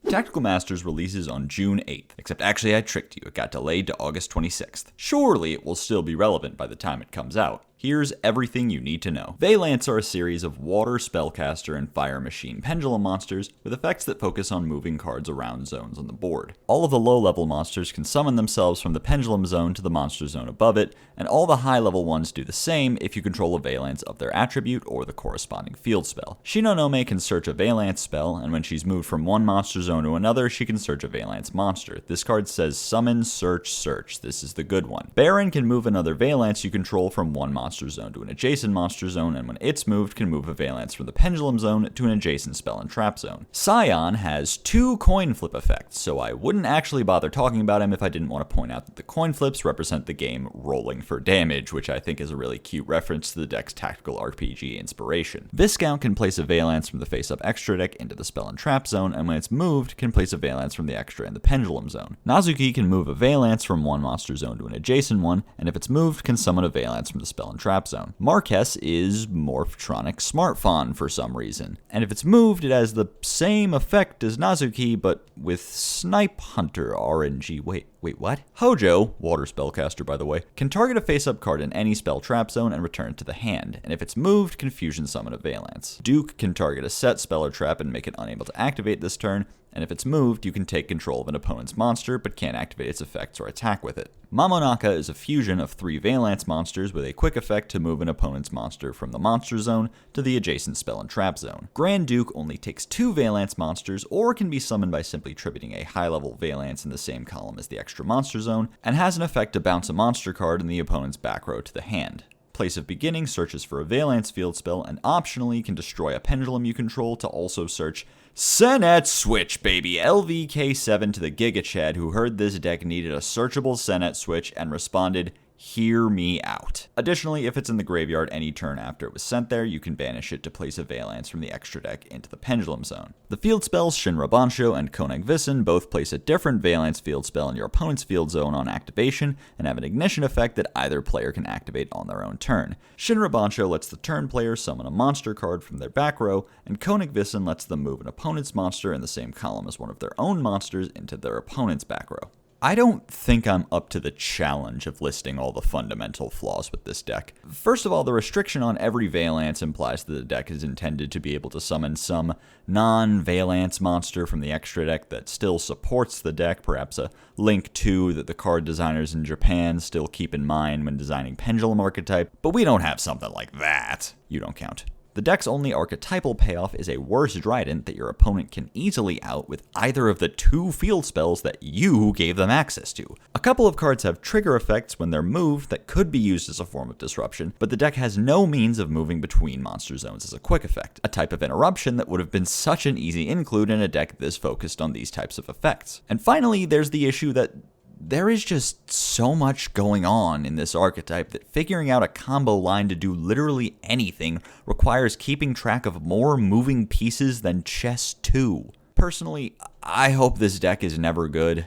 Tactical Masters releases on June 8th, except actually I tricked you, it got delayed to August 26th. Surely it will still be relevant by the time it comes out. Here's everything you need to know. Valence are a series of water spellcaster and fire machine pendulum monsters with effects that focus on moving cards around zones on the board. All of the low-level monsters can summon themselves from the pendulum zone to the monster zone above it, and all the high-level ones do the same if you control a Valence of their attribute or the corresponding field spell. Shinonome can search a Valence spell, and when she's moved from one monster zone to another, she can search a Valence monster. This card says Summon, Search, Search. This is the good one. Baron can move another Valence you control from one monster zone to an adjacent monster zone, and when it's moved, can move a Valence from the pendulum zone to an adjacent spell and trap zone. Scion has 2 coin flip effects, so I wouldn't actually bother talking about him if I didn't want to point out that the coin flips represent the game rolling for damage, which I think is a really cute reference to the deck's tactical RPG inspiration. Viscount can place a Valence from the face-up extra deck into the spell and trap zone, and when it's moved, can place a Valence from the extra in the pendulum zone. Nazuki can move a Valence from one monster zone to an adjacent one, and if it's moved, can summon a Valence from the spell and trap zone. Marquess is Morphtronic Smartphon for some reason, and if it's moved, it has the same effect as Nazuki, but with Snipe Hunter RNG. Wait, what? Hojo, water spellcaster by the way, can target a face-up card in any spell trap zone and return it to the hand, and if it's moved, can fusion summon a Valence. Duke can target a set spell or trap and make it unable to activate this turn, and if it's moved, you can take control of an opponent's monster, but can't activate its effects or attack with it. Mamonaka is a fusion of 3 Valence monsters with a quick effect to move an opponent's monster from the monster zone to the adjacent spell and trap zone. Grand Duke only takes 2 Valence monsters, or can be summoned by simply tributing a high-level Valence in the same column as the extra monster zone, and has an effect to bounce a monster card in the opponent's back row to the hand. Place of Beginning searches for a Valence field spell, and optionally can destroy a pendulum you control to also search Senet Switch, baby! LVK7 to the Giga Chad who heard this deck needed a searchable Senet Switch and responded, hear me out. Additionally, if it's in the graveyard any turn after it was sent there, you can banish it to place a Valence from the extra deck into the pendulum zone. The field spells Shinra Bansho and Konig Vissen both place a different Valence field spell in your opponent's field zone on activation and have an ignition effect that either player can activate on their own turn. Shinra Bansho lets the turn player summon a monster card from their back row, and Konig Vissen lets them move an opponent's monster in the same column as one of their own monsters into their opponent's back row. I don't think I'm up to the challenge of listing all the fundamental flaws with this deck. First of all, the restriction on every Valence implies that the deck is intended to be able to summon some non-Valence monster from the extra deck that still supports the deck, perhaps a Link 2 that the card designers in Japan still keep in mind when designing Pendulum archetype, but we don't have something like that. You don't count. The deck's only archetypal payoff is a worse Trident that your opponent can easily out with either of the 2 field spells that you gave them access to. A couple of cards have trigger effects when they're moved that could be used as a form of disruption, but the deck has no means of moving between monster zones as a quick effect, a type of interruption that would have been such an easy include in a deck this focused on these types of effects. And finally, there's the issue that there is just so much going on in this archetype that figuring out a combo line to do literally anything requires keeping track of more moving pieces than chess 2. Personally, I hope this deck is never good.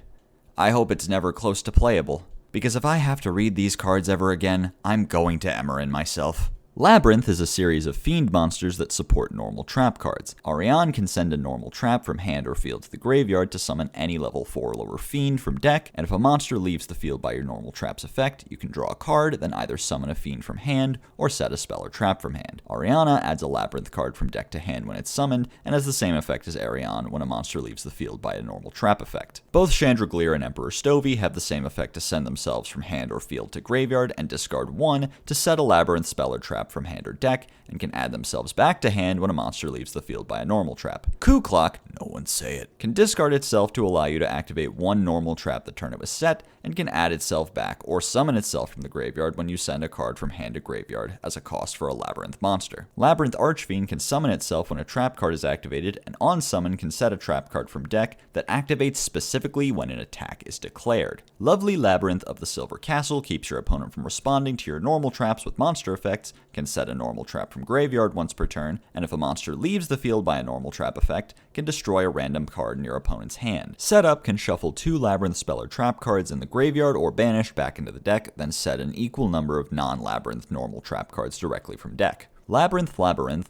I hope it's never close to playable, because if I have to read these cards ever again, I'm going to Emerin myself. Labyrinth is a series of fiend monsters that support normal trap cards. Ariane can send a normal trap from hand or field to the graveyard to summon any level 4 or lower fiend from deck, and if a monster leaves the field by your normal trap's effect, you can draw a card, then either summon a fiend from hand or set a spell or trap from hand. Ariana adds a Labyrinth card from deck to hand when it's summoned, and has the same effect as Ariane when a monster leaves the field by a normal trap effect. Both Chandragleer and Emperor Stovey have the same effect to send themselves from hand or field to graveyard and discard 1 to set a Labyrinth spell or trap from hand or deck, and can add themselves back to hand when a monster leaves the field by a normal trap. Coup Clock, no one say it, can discard itself to allow you to activate 1 normal trap the turn it was set, and can add itself back or summon itself from the graveyard when you send a card from hand to graveyard as a cost for a Labyrinth monster. Labyrinth Archfiend can summon itself when a trap card is activated, and on summon can set a trap card from deck that activates specifically when an attack is declared. Lovely Labyrinth of the Silver Castle keeps your opponent from responding to your normal traps with monster effects, can set a normal trap from graveyard once per turn, and if a monster leaves the field by a normal trap effect, can destroy a random card in your opponent's hand. Setup can shuffle 2 Labyrinth spell or trap cards in the graveyard or banish back into the deck, then set an equal number of non-Labyrinth normal trap cards directly from deck. Labyrinth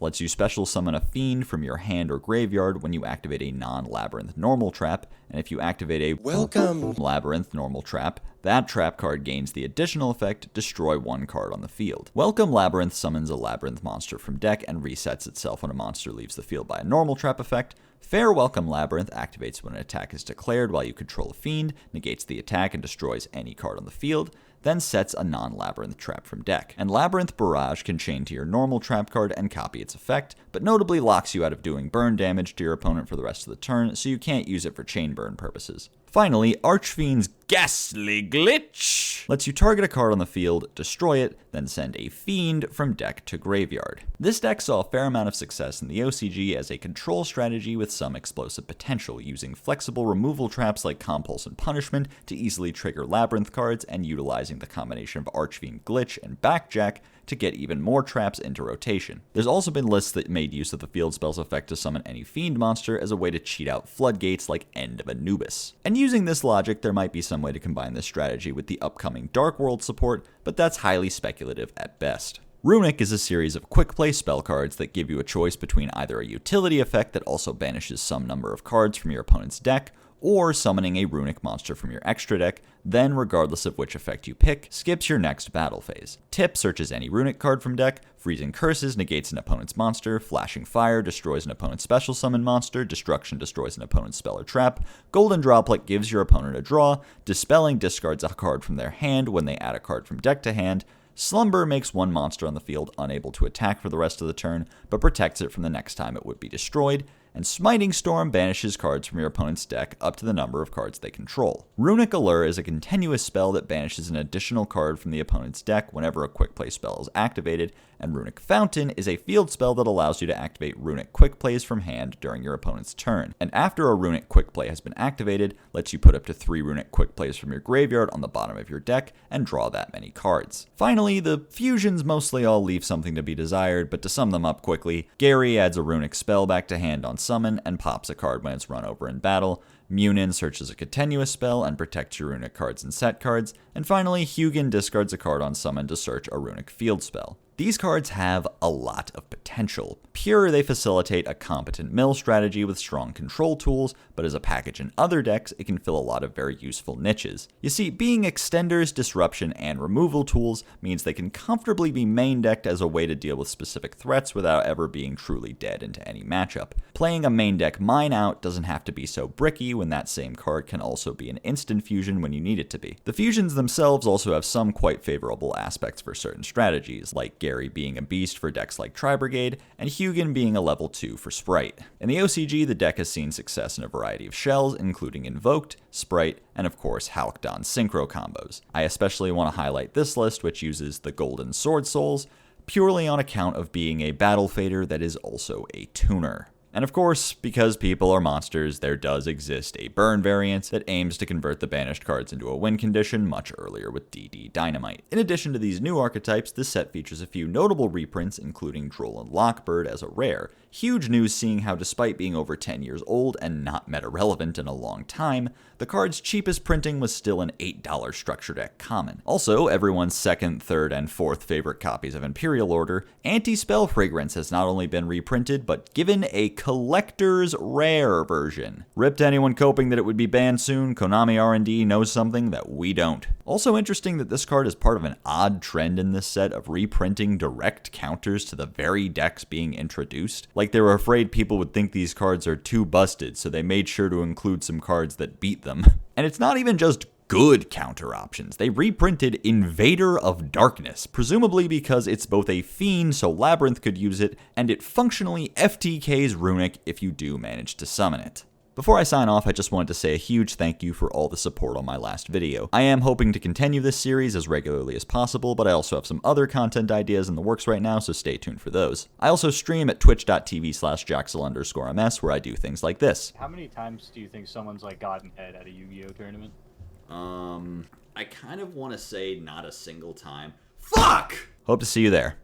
lets you special summon a fiend from your hand or graveyard when you activate a non-Labyrinth normal trap, and if you activate a Welcome Labyrinth normal trap, that trap card gains the additional effect, destroy one card on the field. Welcome Labyrinth summons a Labyrinth monster from deck and resets itself when a monster leaves the field by a normal trap effect. Fair Welcome Labyrinth activates when an attack is declared while you control a fiend, negates the attack and destroys any card on the field, then sets a non-Labyrinth trap from deck. And Labyrinth Barrage can chain to your normal trap card and copy its effect, but notably locks you out of doing burn damage to your opponent for the rest of the turn, so you can't use it for chain burn purposes. Finally, Archfiend's Ghastly Glitch lets you target a card on the field, destroy it, then send a fiend from deck to graveyard. This deck saw a fair amount of success in the OCG as a control strategy with some explosive potential, using flexible removal traps like Compulse and Punishment to easily trigger Labyrinth cards and utilizing the combination of Archfiend Glitch and Backjack to get even more traps into rotation. There's also been lists that made use of the field spell's effect to summon any fiend monster as a way to cheat out floodgates like End of Anubis. And using this logic, there might be some way to combine this strategy with the upcoming Dark World support, but that's highly speculative at best. Runic is a series of quick play spell cards that give you a choice between either a utility effect that also banishes some number of cards from your opponent's deck, or summoning a runic monster from your extra deck, then regardless of which effect you pick, skips your next battle phase. Tip searches any runic card from deck, Freezing Curses negates an opponent's monster, Flashing Fire destroys an opponent's special summon monster, Destruction destroys an opponent's spell or trap, Golden Droplet gives your opponent a draw, Dispelling discards a card from their hand when they add a card from deck to hand, Slumber makes one monster on the field unable to attack for the rest of the turn, but protects it from the next time it would be destroyed, and Smiting Storm banishes cards from your opponent's deck up to the number of cards they control. Runic Allure is a continuous spell that banishes an additional card from the opponent's deck whenever a quick play spell is activated, and Runic Fountain is a field spell that allows you to activate runic quick plays from hand during your opponent's turn. And after a runic quick play has been activated, lets you put up to 3 runic quick plays from your graveyard on the bottom of your deck and draw that many cards. Finally, the fusions mostly all leave something to be desired, but to sum them up quickly, Gary adds a runic spell back to hand on summon and pops a card when it's run over in battle. Munin searches a continuous spell and protects your runic cards and set cards, and finally, Hugin discards a card on summon to search a runic field spell. These cards have a lot of potential. Pure, they facilitate a competent mill strategy with strong control tools, but as a package in other decks, it can fill a lot of very useful niches. You see, being extenders, disruption, and removal tools means they can comfortably be main decked as a way to deal with specific threats without ever being truly dead into any matchup. Playing a main deck mine out doesn't have to be so bricky when that same card can also be an instant fusion when you need it to be. The fusions themselves also have some quite favorable aspects for certain strategies, like Gary being a beast for decks like Tri-Brigade, and Hugin being a level 2 for Sprite. In the OCG, the deck has seen success in a variety of shells, including Invoked, Sprite, and of course Halcdon Synchro combos. I especially want to highlight this list, which uses the Golden Sword Souls, purely on account of being a battle fader that is also a tuner. And of course, because people are monsters, there does exist a burn variant that aims to convert the banished cards into a win condition much earlier with DD Dynamite. In addition to these new archetypes, this set features a few notable reprints, including Droll and Lockbird as a rare. Huge news seeing how despite being over 10 years old and not meta-relevant in a long time, the card's cheapest printing was still an $8 structure deck common. Also, everyone's second, third, and fourth favorite copies of Imperial Order, Anti-Spell Fragrance has not only been reprinted, but given a collector's rare version. Rip to anyone coping that it would be banned soon, Konami R&D knows something that we don't. Also interesting that this card is part of an odd trend in this set of reprinting direct counters to the very decks being introduced. Like they were afraid people would think these cards are too busted, so they made sure to include some cards that beat them. And it's not even just good counter options. They reprinted Invader of Darkness, presumably because it's both a fiend so Labyrinth could use it, and it functionally FTKs Runic if you do manage to summon it. Before I sign off, I just wanted to say a huge thank you for all the support on my last video. I am hoping to continue this series as regularly as possible, but I also have some other content ideas in the works right now, so stay tuned for those. I also stream at twitch.tv/Jaxel_ms, where I do things like this. How many times do you think someone's gotten head at a Yu-Gi-Oh tournament? I kind of want to say not a single time. Fuck! Hope to see you there.